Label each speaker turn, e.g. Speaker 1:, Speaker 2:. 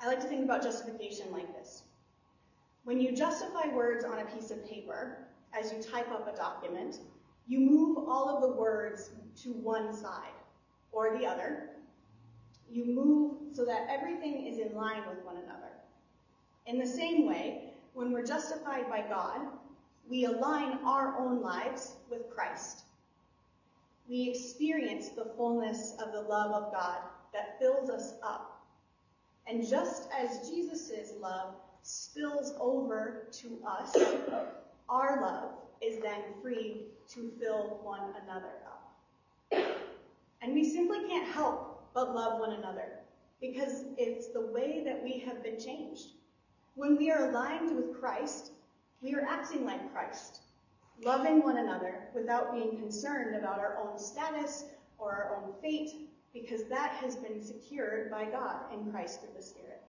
Speaker 1: I like to think about justification like this. When you justify words on a piece of paper, as you type up a document, you move all of the words to one side or the other. You move so that everything is in line with one another. In the same way, when we're justified by God, we align our own lives with Christ. We experience the fullness of the love of God that fills us up. And just as Jesus' love spills over to us, our love is then free to fill one another up. And we simply can't help but love one another because it's the way that we have been changed. When we are aligned with Christ, we are acting like Christ, loving one another without being concerned about our own status or our own fate, because that has been secured by God in Christ through the Spirit.